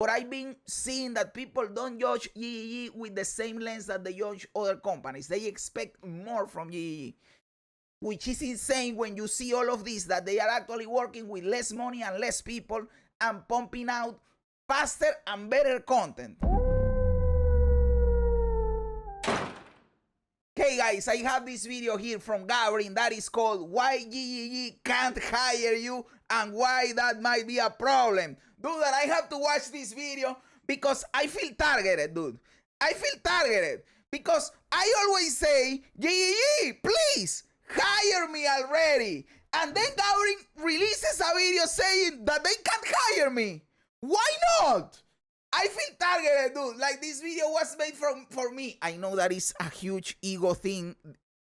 but I've been seeing that people don't judge GGG with the same lens that they judge other companies. They expect more from GGG, which is insane when you see all of this, that they are actually working with less money and less people and pumping out faster and better content. Okay guys, I have this video here from Gavrin that is called Why GGG Can't Hire You and Why That Might Be a Problem. Dude, and I have to watch this video because I feel targeted, dude. I feel targeted because I always say, GGG, please, hire me already. And then Gavrin releases a video saying that they can't hire me. Why not? I feel targeted, dude. Like, this video was made for me. I know that is a huge ego thing.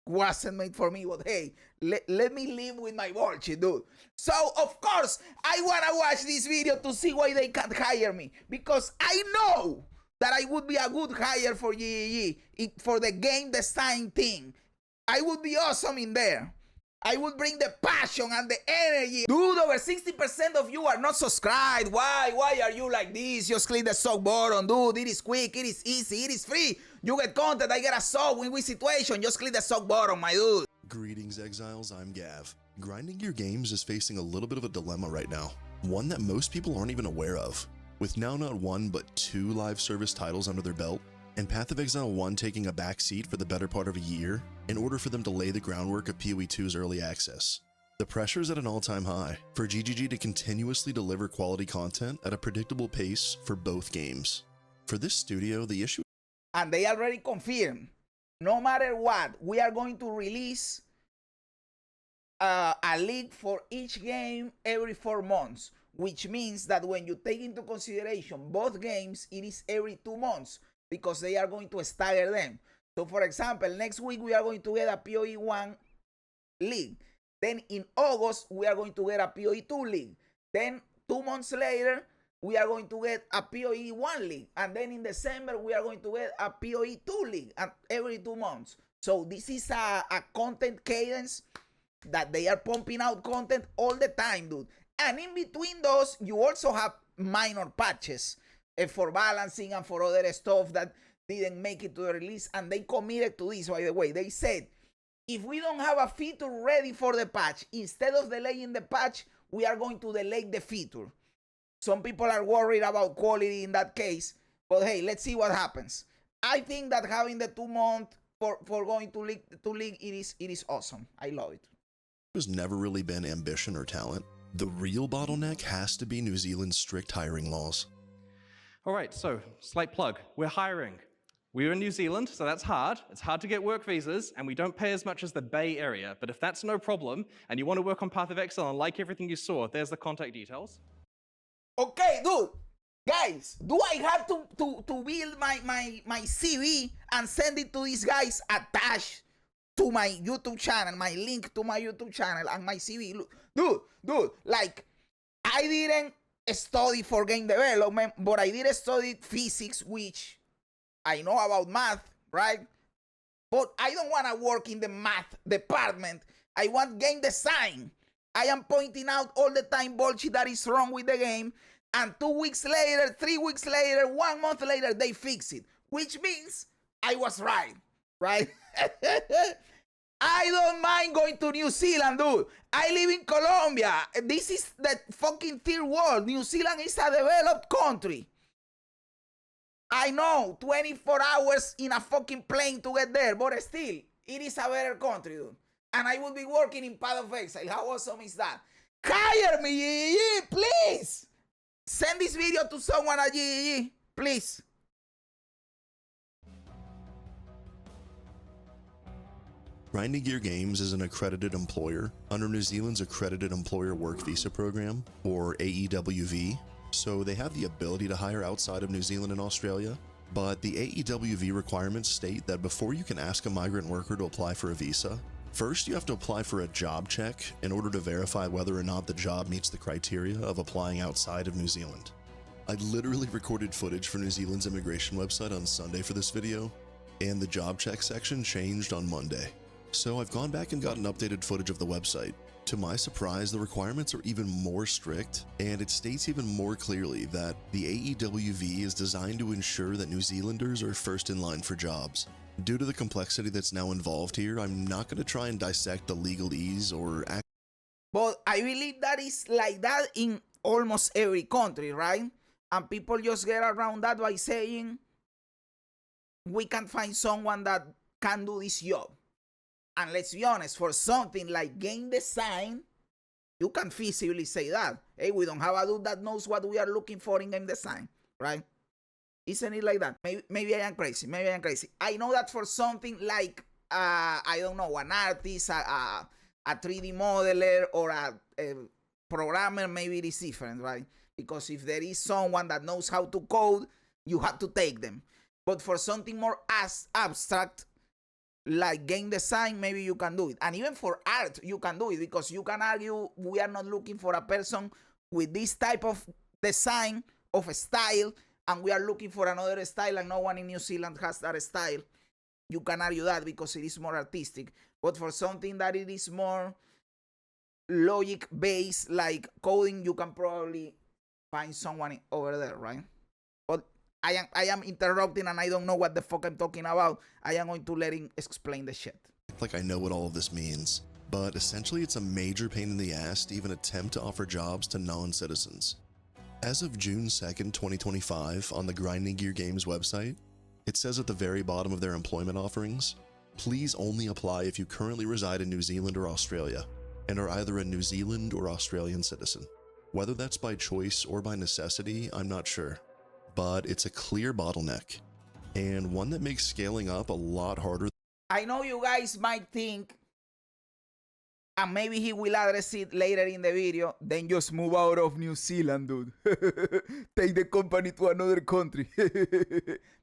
Wasn't made for me, but hey, let me live with my bullshit, dude. So, of course, I want to watch this video to see why they can't hire me. Because I know that I would be a good hire for GGG for the game design thing. I would be awesome in there. I would bring the passion and the energy. Dude, over 60% of you are not subscribed. Why? Why are you like this? Just click the sub button, dude. It is quick, it is easy, it is free. You get content, I get a sub, win-win situation. Just click the sub button, my dude. Greetings, Exiles, I'm Gav. Grinding Gear Games is facing a little bit of a dilemma right now. One that most people aren't even aware of. With now not one, but 2 live service titles under their belt, and Path of Exile 1 taking a back seat for the better part of a year in order for them to lay the groundwork of PoE 2's early access. The pressure is at an all-time high for GGG to continuously deliver quality content at a predictable pace for both games. For this studio, the issue... And they already confirmed, no matter what, we are going to release a league for each game every 4 months, which means that when you take into consideration both games, it is every 2 months. Because they are going to stagger them. So, for example, next week we are going to get a PoE 1 league. Then in August, we are going to get a PoE 2 league. Then 2 months later, we are going to get a PoE 1 league. And then in December, we are going to get a PoE 2 league every 2 months. So this is a content cadence that they are pumping out content all the time, dude. And in between those, you also have minor patches for balancing and for other stuff that didn't make it to the release, and they committed to this, by the way. They said, if we don't have a feature ready for the patch, instead of delaying the patch, we are going to delay the feature. Some people are worried about quality in that case, but hey, let's see what happens. I think that having the 2 months for going to league, it is awesome. I love it. There's never really been ambition or talent. The real bottleneck has to be New Zealand's strict hiring laws. All right, so slight plug. We're hiring. We're in New Zealand, so that's hard. It's hard to get work visas, and we don't pay as much as the Bay Area. But if that's no problem, and you want to work on Path of Exile and like everything you saw, there's the contact details. Okay, dude. Guys, do I have to build my CV and send it to these guys attached to my YouTube channel, my link to my YouTube channel and my CV? Dude, like, I didn't study for game development, but I did study physics, which I know about math, right? But I don't want to work in the math department. I want game design. I am pointing out all the time bullshit that is wrong with the game, and 2 weeks later, 3 weeks later, 1 month later, they fix it, which means I was right? I don't mind going to New Zealand, dude. I live in Colombia. This is the fucking third world. New Zealand is a developed country. I know, 24 hours in a fucking plane to get there, but still, it is a better country, dude. And I will be working in Path of Exile. How awesome is that? Hire me, GGG, please. Send this video to someone at GGG, please. Grinding Gear Games is an accredited employer under New Zealand's Accredited Employer Work Visa Program, or AEWV, so they have the ability to hire outside of New Zealand and Australia, but the AEWV requirements state that before you can ask a migrant worker to apply for a visa, first you have to apply for a job check in order to verify whether or not the job meets the criteria of applying outside of New Zealand. I literally recorded footage for New Zealand's immigration website on Sunday for this video, and the job check section changed on Monday. So I've gone back and gotten updated footage of the website To my surprise, the requirements are even more strict, and it states even more clearly that the AEWV is designed to ensure that New Zealanders are first in line for jobs. Due to the complexity that's now involved here, I'm not going to try and dissect the legalese or But I believe that is like that in almost every country, right? And people just get around that by saying, we can find someone that can do this job. And let's be honest, for something like game design, you can feasibly say that. Hey, we don't have a dude that knows what we are looking for in game design, right? Isn't it like that? Maybe I am crazy. Maybe I am crazy. I know that for something like, I don't know, an artist, a 3D modeler, or a programmer, maybe it is different, right? Because if there is someone that knows how to code, you have to take them. But for something more abstract, like game design, maybe you can do it. And even for art, you can do it, because you can argue we are not looking for a person with this type of design, of a style, and we are looking for another style, and no one in New Zealand has that style. You can argue that because it is more artistic. But for something that it is more logic-based, like coding, you can probably find someone over there, right? But I am interrupting, and I don't know what the fuck I'm talking about. I am going to let him explain the shit. like I know what all of this means, but essentially it's a major pain in the ass to even attempt to offer jobs to non-citizens. As of June 2nd, 2025, on the Grinding Gear Games website, it says at the very bottom of their employment offerings, please only apply if you currently reside in New Zealand or Australia and are either a New Zealand or Australian citizen. Whether that's by choice or by necessity, I'm not sure, but it's a clear bottleneck, and one that makes scaling up a lot harder. I know you guys might think, and maybe he will address it later in the video, then just move out of New Zealand, dude. Take the company to another country.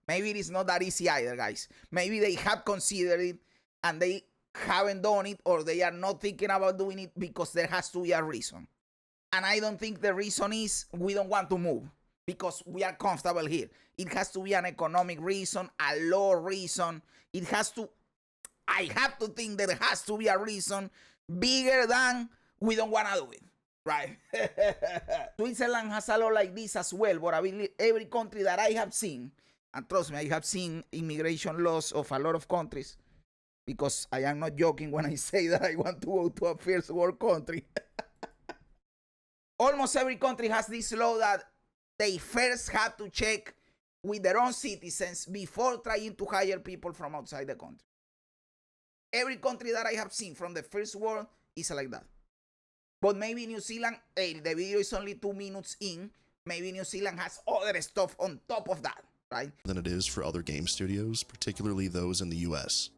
Maybe it is not that easy either, guys. Maybe they have considered it and they haven't done it, or they are not thinking about doing it because there has to be a reason. And I don't think the reason is we don't want to move because we are comfortable here. It has to be an economic reason, a law reason. It has to, I have to think that there has to be a reason bigger than we don't want to do it, right? Switzerland has a law like this as well, but I believe every country that I have seen, and trust me, I have seen immigration laws of a lot of countries, because I am not joking when I say that I want to go to a first world country. Almost every country has this law that they first have to check with their own citizens before trying to hire people from outside the country. Every country that I have seen from the first world is like that. But maybe New Zealand, the video is only 2 minutes in, maybe New Zealand has other stuff on top of that, right? Than it is for other game studios, particularly those in the US.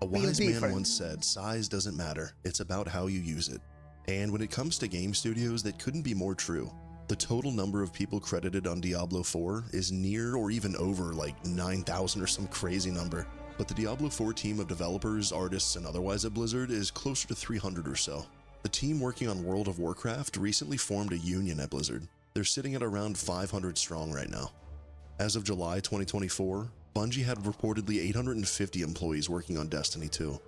A wise man once said, size doesn't matter, it's about how you use it. And when it comes to game studios, that couldn't be more true. The total number of people credited on Diablo 4 is near or even over like 9,000 or some crazy number. But the Diablo 4 team of developers, artists, and otherwise at Blizzard is closer to 300 or so. The team working on World of Warcraft recently formed a union at Blizzard. They're sitting at around 500 strong right now. As of July 2024, Bungie had reportedly 850 employees working on Destiny 2.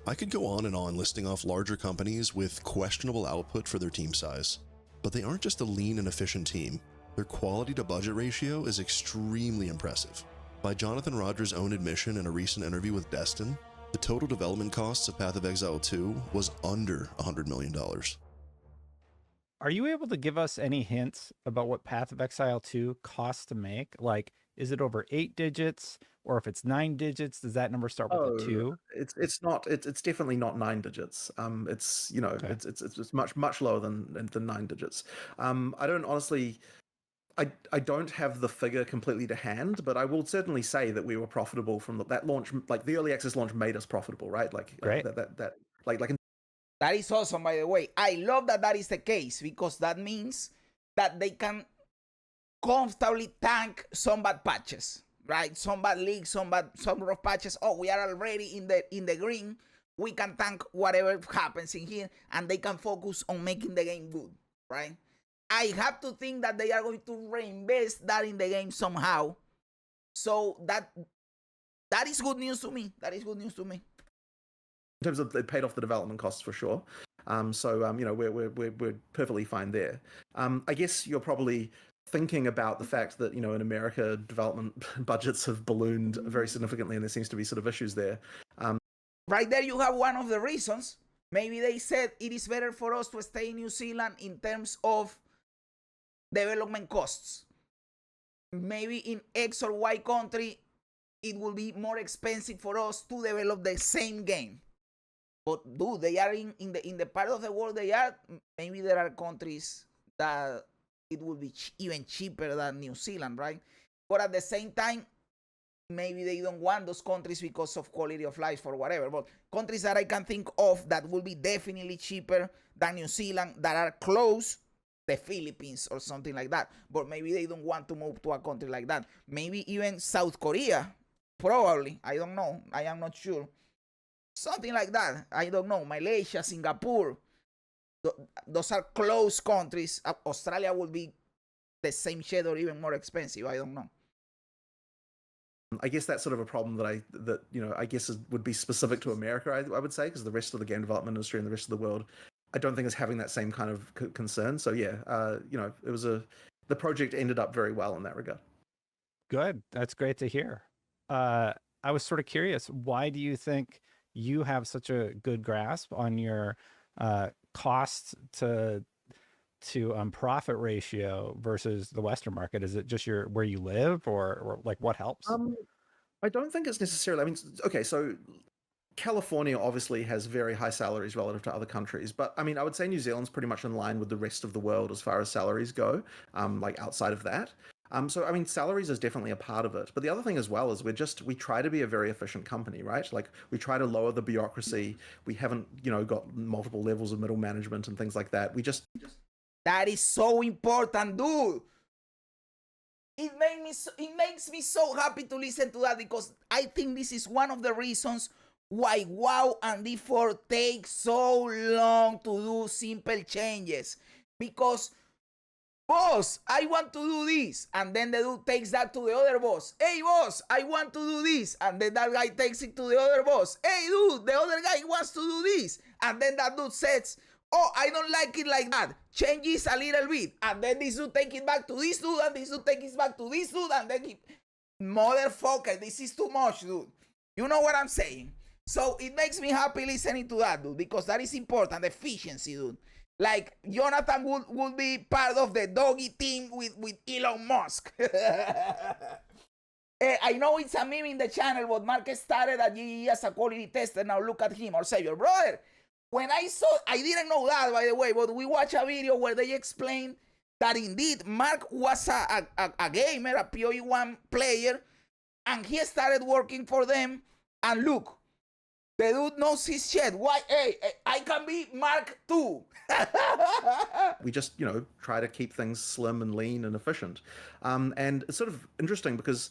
I could go on and on listing off larger companies with questionable output for their team size. But they aren't just a lean and efficient team. Their quality to budget ratio is extremely impressive. By Jonathan Rogers' own admission in a recent interview with Destin, the total development costs of Path of Exile 2 was under $100 million. Are you able to give us any hints about what Path of Exile 2 costs to make? Like, is it over 8 digits? Or if it's 9 digits, does that number start with a 2? It's definitely not 9 digits. It's, you know, Okay. it's much lower than 9 digits. I don't honestly, I don't have the figure completely to hand, but I will certainly say that we were profitable from that launch. Like the early access launch made us profitable, right? Like Great. That is awesome, by the way. I love that that is the case, because that means that they can comfortably tank some bad patches, right? Some bad leaks, some rough patches. Oh, we are already in the green. We can tank whatever happens in here, and they can focus on making the game good, right? I have to think that they are going to reinvest that in the game somehow, so that That is good news to me. That is good news to me. In terms of, it paid off the development costs for sure. We're perfectly fine there. I guess you're probably thinking about the fact that, in America, development budgets have ballooned very significantly, and there seems to be sort of issues there. Right there, you have one of the reasons. Maybe they said it is better for us to stay in New Zealand in terms of development costs. Maybe in X or Y country, it will be more expensive for us to develop the same game. But dude, they are in the part of the world they are. Maybe there are countries that it will be even cheaper than New Zealand, right? But at the same time, maybe they don't want those countries because of quality of life or whatever. But countries that I can think of that will be definitely cheaper than New Zealand, that are close, the Philippines or something like that. But maybe they don't want to move to a country like that. Maybe even South Korea, probably. I don't know. I am not sure. Something like that. I don't know. Malaysia, Singapore. Those are close countries. Australia will be the same shade or even more expensive. I don't know. I guess that's sort of a problem that I guess would be specific to America, I would say, because the rest of the game development industry and the rest of the world, I don't think is having that same kind of concern. So yeah, it was the project ended up very well in that regard. Good. That's great to hear. I was sort of curious, why do you think you have such a good grasp on your cost to profit ratio versus the Western market? Is it just where you live, or like what helps? I don't think it's necessarily. I mean, okay, so California obviously has very high salaries relative to other countries, but I mean, I would say New Zealand's pretty much in line with the rest of the world as far as salaries go, like outside of that. So I mean, salaries is definitely a part of it. But the other thing as well is we try to be a very efficient company, right? Like we try to lower the bureaucracy. We haven't, got multiple levels of middle management and things like that. We just That is so important, dude. It makes me so happy to listen to that, because I think this is one of the reasons why WoW and D4 take so long to do simple changes. Because, boss, I want to do this. And then the dude takes that to the other boss. Hey, boss, I want to do this. And then that guy takes it to the other boss. Hey, dude, the other guy wants to do this. And then that dude says, oh, I don't like it like that. Change this a little bit. And then this dude take it back to this dude. And this dude take it back to this dude. And then motherfucker, this is too much, dude. You know what I'm saying? So it makes me happy listening to that, dude, because that is important. Efficiency, dude. Like, Jonathan would be part of the doggy team with Elon Musk. I know it's a meme in the channel, but Marcus started at GGG as a quality tester. Now look at him, our savior. Brother, when I didn't know that, by the way, but we watched a video where they explained that indeed Mark was a gamer, a PoE1 player, and he started working for them. And look, the dude knows his shit. Why? Hey, I can be Mark too. We just, try to keep things slim and lean and efficient. And it's sort of interesting because,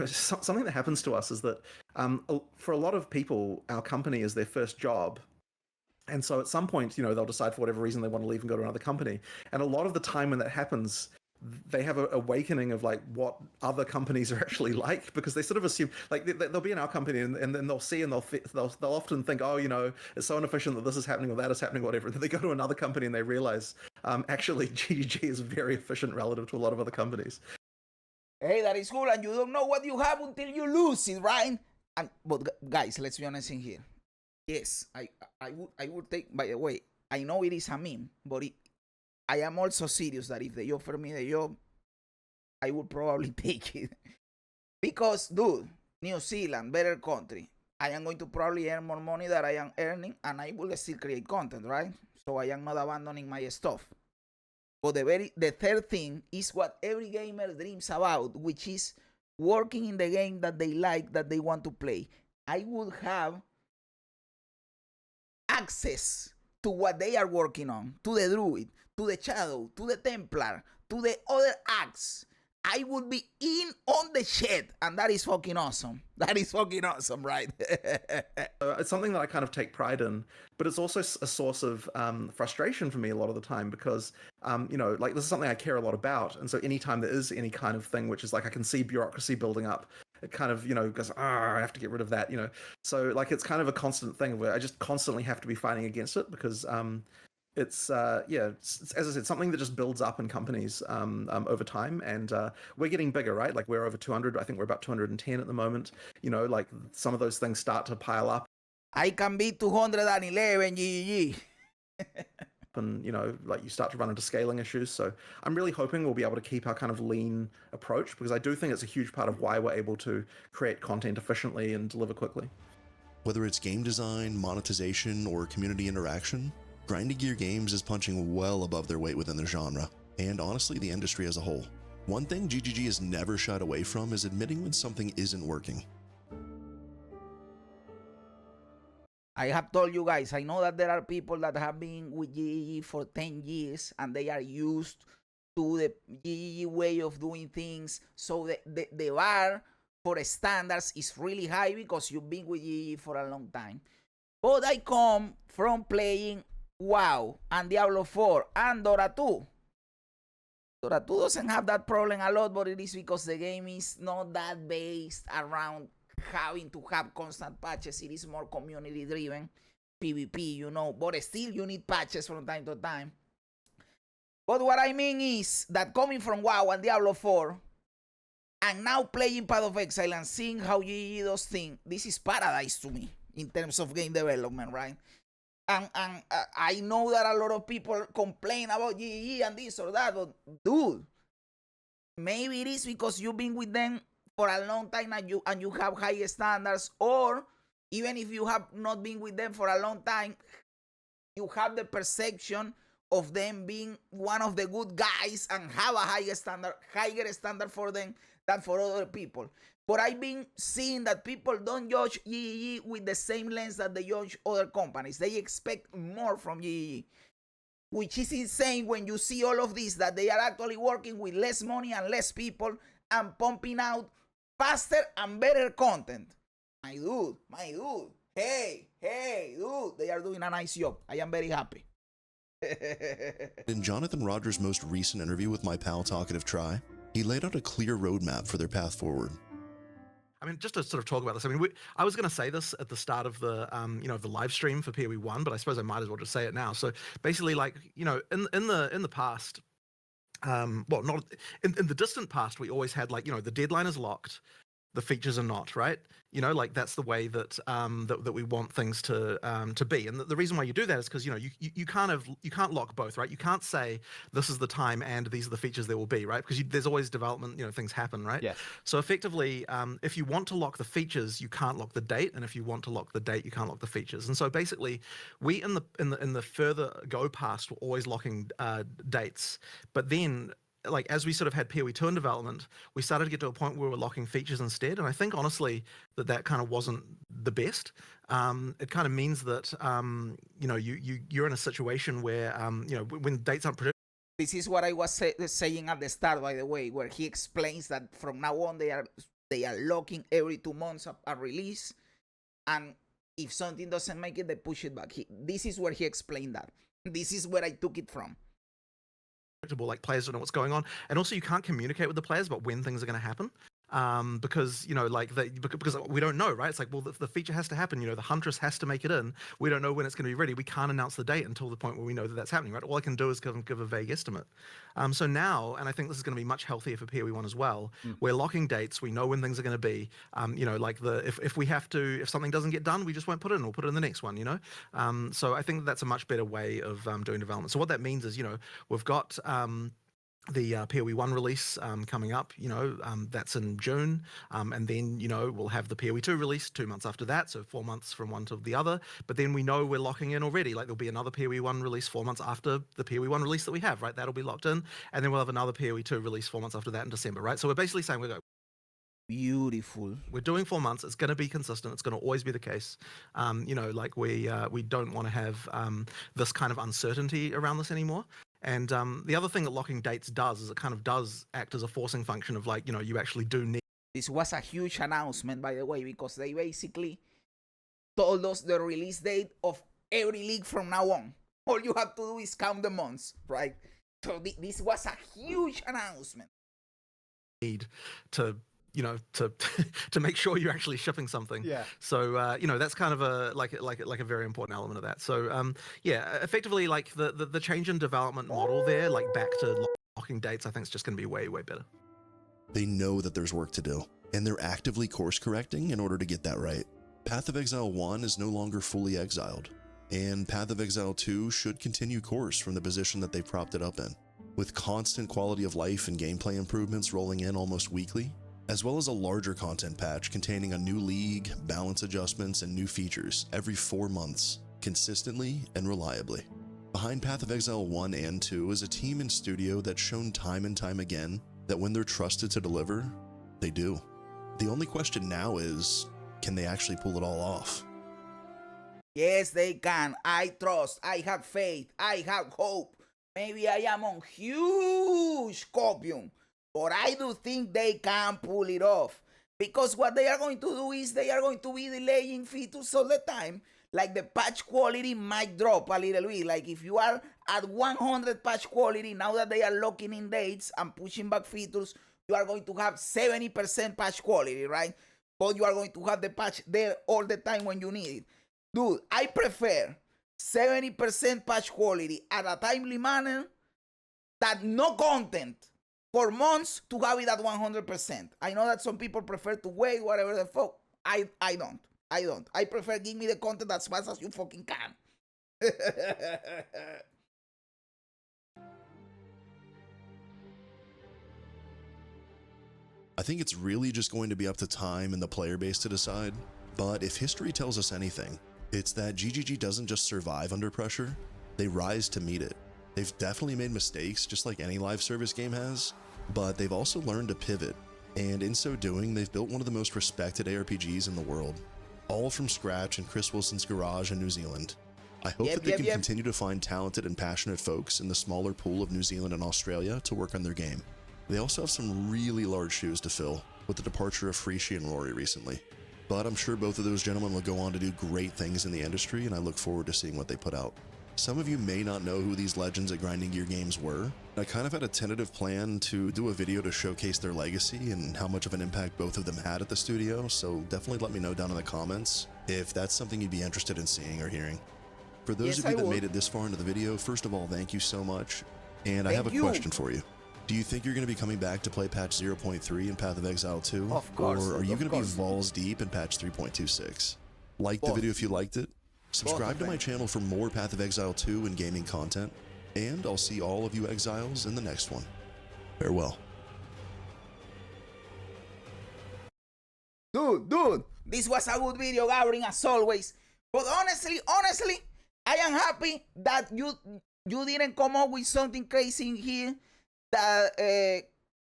something that happens to us is that for a lot of people, our company is their first job. And so at some point, they'll decide for whatever reason they want to leave and go to another company. And a lot of the time when that happens, they have an awakening of like what other companies are actually like, because they sort of assume like they'll be in our company and then they'll see and they'll often think, oh, it's so inefficient that this is happening or that is happening, whatever. And then they go to another company and they realize actually GGG is very efficient relative to a lot of other companies. Hey, that is cool, and you don't know what you have until you lose it, right? But guys, let's be honest in here. Yes, I would take. By the way, I know it is a meme, but I am also serious that if they offer me the job, I would probably take it. Because, dude, New Zealand, better country. I am going to probably earn more money than I am earning, and I will still create content, right? So I am not abandoning my stuff. But the third thing is what every gamer dreams about, which is working in the game that they like, that they want to play. I would have access to what they are working on, to the Druid, to the Shadow, to the Templar, to the other acts. I would be in on the shit, and that is fucking awesome. That is fucking awesome, right? It's something that I kind of take pride in, but it's also a source of frustration for me a lot of the time because, like this is something I care a lot about. And so anytime there is any kind of thing which is like I can see bureaucracy building up, it kind of, goes, I have to get rid of that, So like it's kind of a constant thing where I just constantly have to be fighting against it because it's as I said, something that just builds up in companies over time, and we're getting bigger, right? Like we're over 200. I think we're about 210 at the moment. Like some of those things start to pile up. I can be 211 GGG. And like you start to run into scaling issues. So I'm really hoping we'll be able to keep our kind of lean approach, because I do think it's a huge part of why we're able to create content efficiently and deliver quickly. Whether it's game design, monetization, or community interaction, Grinding Gear Games is punching well above their weight within their genre, and honestly the industry as a whole. One thing GGG has never shied away from is admitting when something isn't working. I have told you guys, I know that there are people that have been with GGG for 10 years and they are used to the GGG way of doing things. So the bar for standards is really high because you've been with GGG for a long time. But I come from playing WoW and Diablo 4 and Dota 2. Dota 2 doesn't have that problem a lot, but it is because the game is not that based around having to have constant patches. It is more community driven, PvP, but still you need patches from time to time. But what I mean is that coming from WoW and Diablo 4 and now playing Path of Exile and seeing how GGG does things, this is paradise to me in terms of game development, right? And I know that a lot of people complain about GGG and this or that, but dude, maybe it is because you've been with them for a long time and you have high standards, or even if you have not been with them for a long time, you have the perception of them being one of the good guys and have a higher standard for them than for other people. But I've been seeing that people don't judge GGG with the same lens that they judge other companies. They expect more from GGG, which is insane when you see all of this, that they are actually working with less money and less people and pumping out faster and better content. My dude, hey, dude, they are doing a nice job. I am very happy. In Jonathan Rogers' most recent interview with my pal Talkative Try, he laid out a clear roadmap for their path forward. I mean, just to sort of talk about this, I mean, I was going to say this at the start of the, the live stream for PoE 1, but I suppose I might as well just say it now. So basically, like, in the past, well, not in the distant past, we always had, like, the deadline is locked, the features are not, right? Like that's the way that that we want things to be. And the reason why you do that is because you can't lock both, right? You can't say this is the time and these are the features there will be, right? Because there's always development, things happen, right? Yes. So effectively, if you want to lock the features, you can't lock the date, and if you want to lock the date, you can't lock the features. And so basically, we in the further go past were always locking dates, but then, like, as we sort of had PoE 2 in development, we started to get to a point where we were locking features instead. And I think, honestly, that kind of wasn't the best. It kind of means that, you're in a situation where, when dates aren't predictable. This is what I was saying at the start, by the way, where he explains that from now on they are locking every 2 months a release. And if something doesn't make it, they push it back. This is where he explained that. This is where I took it from. Like, players don't know what's going on, and also you can't communicate with the players about when things are going to happen, because because we don't know, right? It's like, well, the feature has to happen, the huntress has to make it in, we don't know when it's going to be ready, we can't announce the date until the point where we know that that's happening, right? All I can do is give a vague estimate. So now, and I think this is going to be much healthier for PoE 1 as well, we're locking dates, we know when things are going to be, like if something doesn't get done, we just won't put it in, we'll put it in the next one, so I think that's a much better way of doing development. So what that means is, we've got the PoE 1 release coming up, that's in June, and then we'll have the PoE 2 release 2 months after that, so 4 months from one to the other. But then we know we're locking in already, like there'll be another PoE 1 release 4 months after the PoE 1 release that we have, right? That'll be locked in, and then we'll have another PoE 2 release 4 months after that in December, right? So we're basically saying Beautiful. We're doing 4 months. It's going to be consistent. It's going to always be the case. Like we don't want to have this kind of uncertainty around this anymore. And the other thing that locking dates does is it kind of does act as a forcing function of, like, you actually do need. This was a huge announcement, by the way, because they basically told us the release date of every league from now on. All you have to do is count the months, right? So this was a huge announcement. Need to you know, to to make sure you're actually shipping something. Yeah. So you know, that's kind of a like a very important element of that. So yeah, effectively like the change in development model there, like back to locking dates, I think is just going to be way better. They know that there's work to do, and they're actively course correcting in order to get that right. Path of Exile 1 is no longer fully exiled, and Path of Exile 2 should continue course from the position that they propped it up in, with constant quality of life and gameplay improvements rolling in almost weekly, as well as a larger content patch containing a new league, balance adjustments, and new features every 4 months, consistently and reliably. Behind Path of Exile 1 and 2 is a team and studio that's shown time and time again that when they're trusted to deliver, they do. The only question now is, can they actually pull it all off? Yes, they can. I trust. I have faith. I have hope. Maybe I am on huge copium, but I do think they can pull it off. Because what they are going to do is they are going to be delaying features all the time. Like the patch quality might drop a little bit. Like if you are at 100 patch quality, now that they are locking in dates and pushing back features, you are going to have 70% patch quality, right? But you are going to have the patch there all the time when you need it. Dude, I prefer 70% patch quality at a timely manner that no content for months to have it at 100%. I know that some people prefer to wait, whatever the fuck. I don't. I prefer give me the content as fast as you fucking can. I think it's really just going to be up to time and the player base to decide, but if history tells us anything, it's that GGG doesn't just survive under pressure, they rise to meet it. They've definitely made mistakes, just like any live service game has, but they've also learned to pivot, and in so doing, they've built one of the most respected ARPGs in the world, all from scratch in Chris Wilson's garage in New Zealand. I hope that they can continue to find talented and passionate folks in the smaller pool of New Zealand and Australia to work on their game. They also have some really large shoes to fill with the departure of Frishi and Rory recently, but I'm sure both of those gentlemen will go on to do great things in the industry, and I look forward to seeing what they put out. Some of you may not know who these legends at Grinding Gear Games were. I kind of had a tentative plan to do a video to showcase their legacy and how much of an impact both of them had at the studio, so definitely let me know down in the comments if that's something you'd be interested in seeing or hearing. For those of you that made it this far into the video, first of all, thank you so much. And I have a question for you. Do you think you're going to be coming back to play patch 0.3 in Path of Exile 2? Of course. Or are you going to be balls deep in patch 3.26? Like the video if you liked it. Subscribe to my channel for more Path of Exile 2 and gaming content. And I'll see all of you exiles in the next one. Farewell. Dude, this was a good video, Gabriel, as always. But honestly, I am happy that you didn't come up with something crazy in here that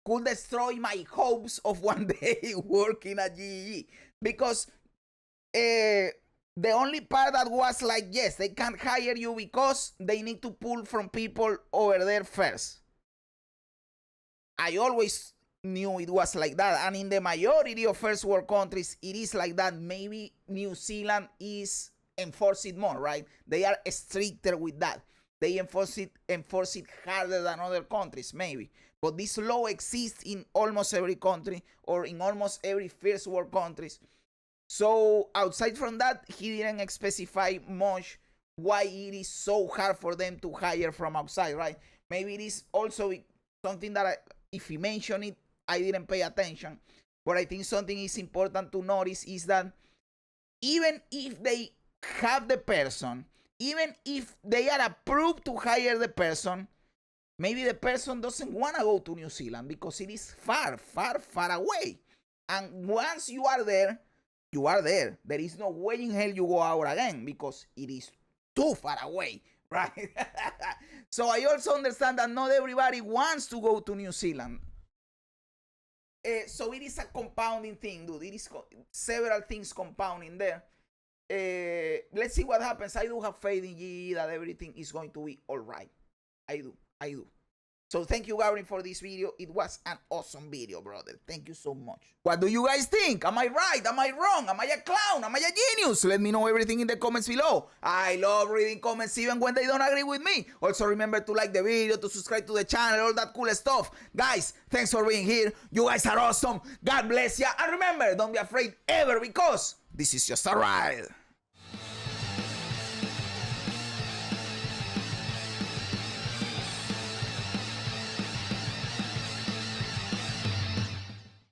could destroy my hopes of one day working at GGG. Because the only part that was like, yes, they can't hire you because they need to pull from people over there first. I always knew it was like that. And in the majority of first world countries, it is like that. Maybe New Zealand is enforce it more, right? They are stricter with that. They enforce it harder than other countries, maybe. But this law exists in almost every country or in almost every first world countries. So outside from that, he didn't specify much why it is so hard for them to hire from outside, right? Maybe it is also something that if he mentioned it, I didn't pay attention. But I think something is important to notice is that even if they have the person, even if they are approved to hire the person, maybe the person doesn't want to go to New Zealand because it is far away. And once you are there, you are there. There is no way in hell you go out again because it is too far away, right? So I also understand that not everybody wants to go to New Zealand. So it is a compounding thing, dude. It is several things compounding there. Let's see what happens. I do have faith in GGG that everything is going to be all right. I do. So thank you, Gavin, for this video. It was an awesome video, brother. Thank you so much. What do you guys think? Am I right? Am I wrong? Am I a clown? Am I a genius? Let me know everything in the comments below. I love reading comments even when they don't agree with me. Also, remember to like the video, to subscribe to the channel, all that cool stuff. Guys, thanks for being here. You guys are awesome. God bless ya. And remember, don't be afraid ever, because this is just a ride.